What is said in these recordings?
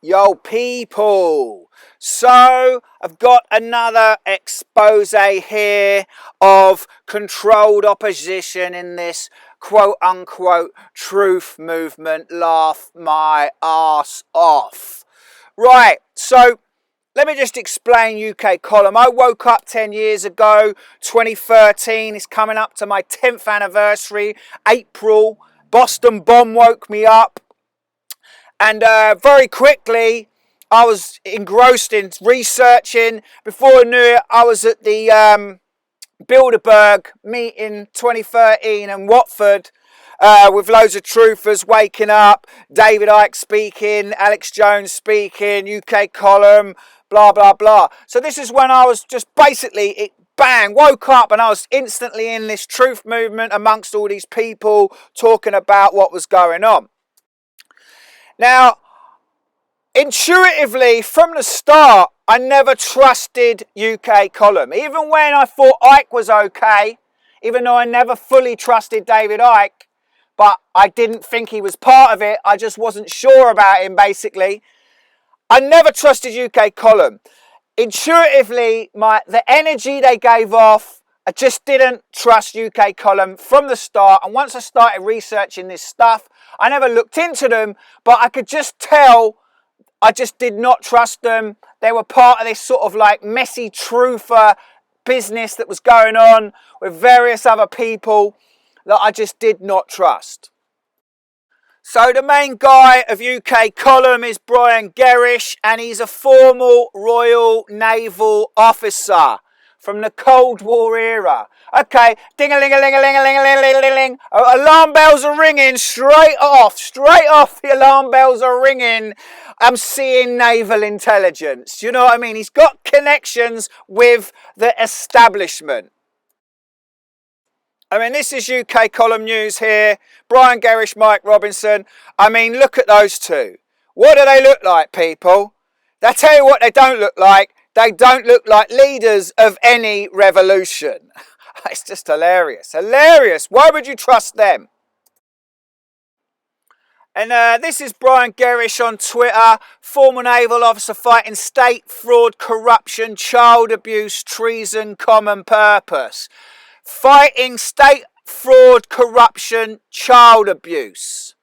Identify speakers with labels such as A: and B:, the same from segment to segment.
A: Yo people, so I've got another expose here of controlled opposition in this quote unquote truth movement. Laugh my arse off. Right, so let me just explain UK Column. I woke up 10 years ago, 2013, it's coming up to my 10th anniversary, April. Boston bomb woke me up. And very quickly, I was engrossed in researching. Before I knew it, I was at the Bilderberg meeting 2013 in Watford with loads of truthers waking up. David Icke speaking, Alex Jones speaking, UK Column, blah, blah, blah. So this is when I was just basically, bang, woke up and I was instantly in this truth movement amongst all these people talking about what was going on. Now, intuitively, from the start, I never trusted UK Column. Even when I thought Icke was okay, even though I never fully trusted David Icke, but I didn't think he was part of it, I just wasn't sure about him, basically. I never trusted UK Column. Intuitively, the energy they gave off, I just didn't trust UK Column from the start. And once I started researching this stuff, I never looked into them, but I could just tell I just did not trust them. They were part of this sort of like messy truther business that was going on with various other people that I just did not trust. So the main guy of UK Column is Brian Gerrish, and he's a formal Royal Naval officer from the Cold War era. Okay, ding-a-ling-a-ling-a-ling-a-ling-a-ling-a-ling. Alarm bells are ringing straight off the alarm bells are ringing. I'm seeing naval intelligence. You know what I mean? He's got connections with the establishment. I mean, this is UK Column News here. Brian Gerrish, Mike Robinson. I mean, look at those two. What do they look like, people? They tell you what they don't look like. They don't look like leaders of any revolution. It's just hilarious. Hilarious. Why would you trust them? And this is Brian Gerrish on Twitter. Former naval officer fighting state fraud, corruption, child abuse, treason, common purpose. Fighting state fraud, corruption, child abuse.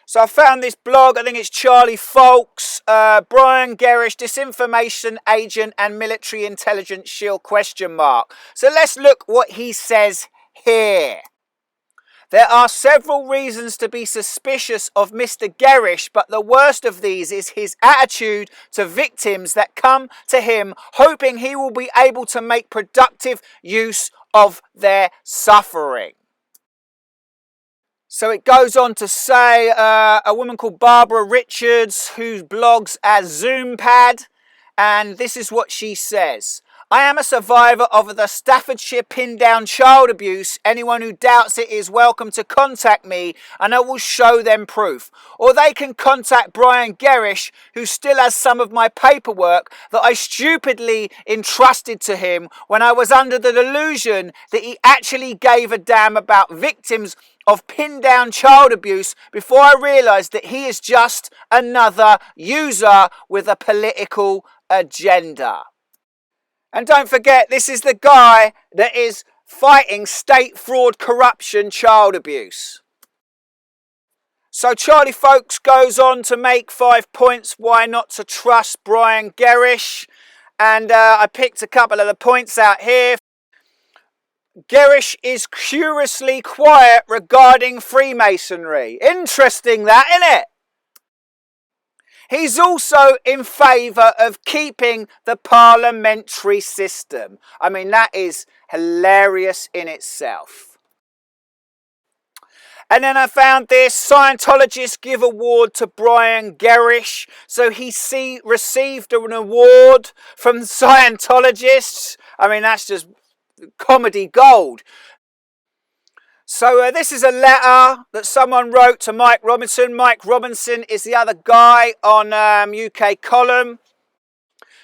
A: So I found this blog, I think it's Charlie Folks, Brian Gerrish, disinformation agent and military intelligence shield ? So let's look what he says here. There are several reasons to be suspicious of Mr. Gerrish, but the worst of these is his attitude to victims that come to him hoping he will be able to make productive use of their suffering. So it goes on to say a woman called Barbara Richards, who blogs as Zoompad, and this is what she says. I am a survivor of the Staffordshire pin-down child abuse. Anyone who doubts it is welcome to contact me and I will show them proof. Or they can contact Brian Gerrish, who still has some of my paperwork that I stupidly entrusted to him when I was under the delusion that he actually gave a damn about victims of pin-down child abuse before I realised that he is just another user with a political agenda. And don't forget, this is the guy that is fighting state fraud, corruption, child abuse. So Charlie Folks goes on to make 5 points why not to trust Brian Gerrish. And I picked a couple of the points out here. Gerrish is curiously quiet regarding Freemasonry. Interesting that, isn't it? He's also in favour of keeping the parliamentary system. I mean, that is hilarious in itself. And then I found this, Scientologists give award to Brian Gerrish. So he received an award from Scientologists. I mean, that's just comedy gold. So this is a letter that someone wrote to Mike Robinson. Mike Robinson is the other guy on UK Column.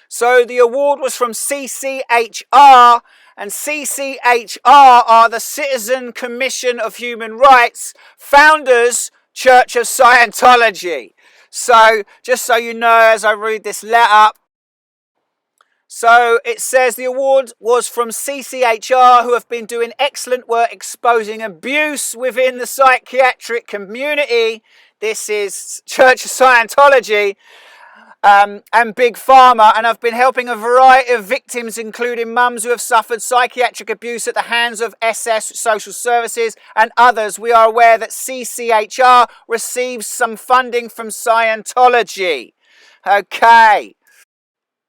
A: So the award was from CCHR, and CCHR are the Citizen Commission of Human Rights, founders Church of Scientology. So, just so you know, as I read this letter, so it says the award was from CCHR, who have been doing excellent work exposing abuse within the psychiatric community. This is Church of Scientology. And Big Pharma, and I've been helping a variety of victims, including mums who have suffered psychiatric abuse at the hands of SS Social Services and others. We are aware that CCHR receives some funding from Scientology. Okay.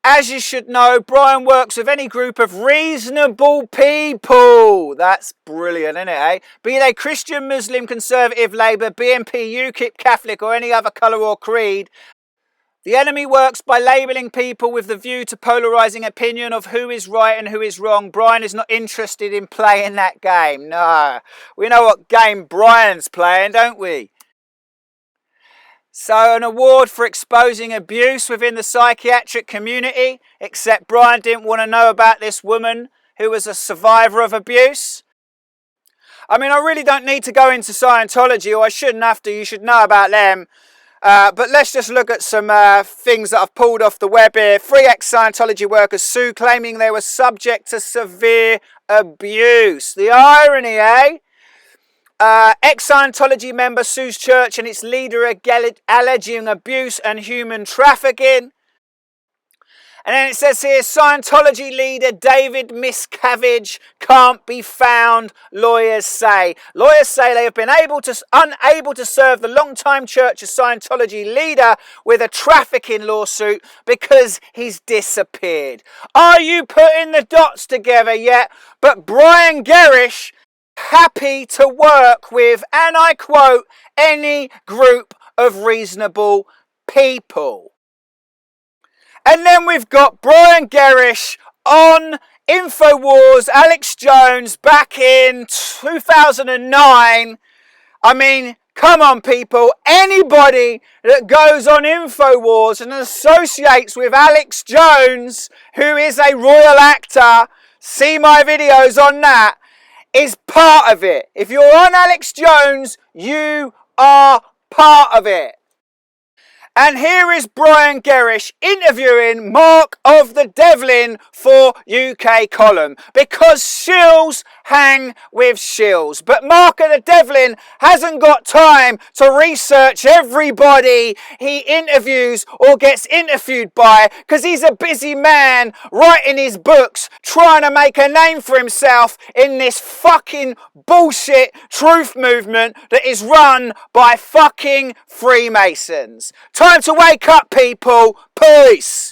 A: As you should know, Brian works with any group of reasonable people. That's brilliant, isn't it, eh? Be they Christian, Muslim, Conservative, Labour, BNP, UKIP, Catholic or any other colour or creed. The enemy works by labelling people with the view to polarising opinion of who is right and who is wrong. Brian is not interested in playing that game. No. We know what game Brian's playing, don't we? So an award for exposing abuse within the psychiatric community, except Brian didn't want to know about this woman who was a survivor of abuse. I mean, I really don't need to go into Scientology, or I shouldn't have to. You should know about them. But let's just look at some things that I've pulled off the web here. 3 ex-Scientology workers sue, claiming they were subject to severe abuse. The irony, eh? Ex-Scientology member sues church and its leader alleging abuse and human trafficking. And then it says here, Scientology leader David Miscavige can't be found, lawyers say. Lawyers say they have been unable to serve the long-time Church of Scientology leader with a trafficking lawsuit because he's disappeared. Are you putting the dots together yet? But Brian Gerrish, happy to work with, and I quote, any group of reasonable people. And then we've got Brian Gerrish on InfoWars, Alex Jones back in 2009. I mean, come on people, anybody that goes on InfoWars and associates with Alex Jones, who is a royal actor, see my videos on that, is part of it. If you're on Alex Jones, you are part of it. And here is Brian Gerrish interviewing Mark of the Devlin for UK Column, because shills hang with shills. But Mark of the Devlin hasn't got time to research everybody he interviews or gets interviewed by, because he's a busy man writing his books, trying to make a name for himself in this fucking bullshit truth movement that is run by fucking Freemasons. Time to wake up, people. Peace.